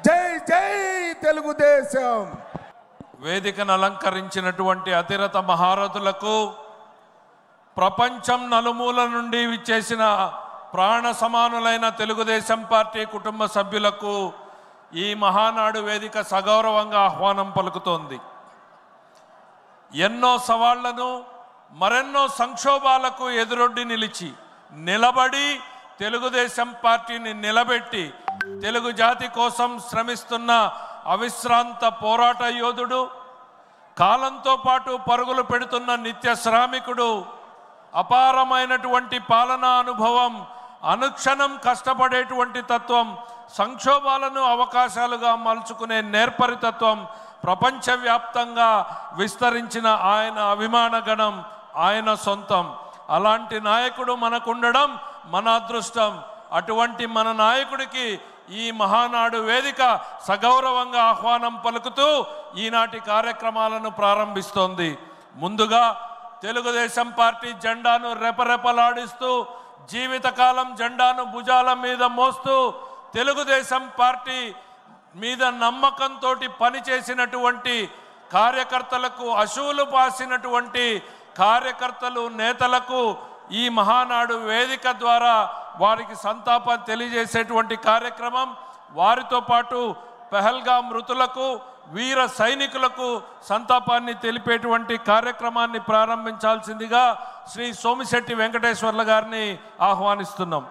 జై జై తెలుగుదేశం. వేదికను అలంకరించినటువంటి అతిరథ మహారథులకు, ప్రపంచం నలుమూల నుండి విచ్చేసిన ప్రాణ సమానులైన తెలుగుదేశం పార్టీ కుటుంబ సభ్యులకు ఈ మహానాడు వేదిక సగౌరవంగా ఆహ్వానం పలుకుతోంది. ఎన్నో సవాళ్లను, మరెన్నో సంక్షోభాలకు ఎదురొడ్డి నిలబడి తెలుగుదేశం పార్టీని నిలబెట్టి తెలుగు జాతి కోసం శ్రమిస్తున్న అవిశ్రాంత పోరాట యోధుడు, కాలంతో పాటు పరుగులు పెడుతున్న నిత్య శ్రామికుడు, అపారమైనటువంటి పాలనా అనుభవం, అనుక్షణం కష్టపడేటువంటి తత్వం, సంక్షోభాలను అవకాశాలుగా మలుచుకునే నేర్పరితత్వం ప్రపంచవ్యాప్తంగా విస్తరించిన ఆయన అభిమాన గణం ఆయన సొంతం. అలాంటి నాయకుడు మనకుండడం మన అదృష్టం. అటువంటి మన నాయకుడికి ఈ మహానాడు వేదిక సగౌరవంగా ఆహ్వానం పలుకుతూ ఈనాటి కార్యక్రమాలను ప్రారంభిస్తోంది. ముందుగా తెలుగుదేశం పార్టీ జెండాను రెపరెపలాడిస్తూ, జీవితకాలం జెండాను భుజాల మీద మోస్తూ, తెలుగుదేశం పార్టీ మీద నమ్మకంతో పనిచేసినటువంటి కార్యకర్తలకు, అశువులు పాసినటువంటి కార్యకర్తలు, నేతలకు ఈ మహానాడు వేదిక ద్వారా వారికి సంతాపం తెలియజేసేటువంటి కార్యక్రమం, వారితో పాటు పెహల్గాం మృతులకు, వీర సైనికులకు సంతాపాన్ని తెలిపేటువంటి కార్యక్రమాన్ని ప్రారంభించాల్సిందిగా శ్రీ సోమిశెట్టి వెంకటేశ్వర్ల గారిని ఆహ్వానిస్తున్నాం.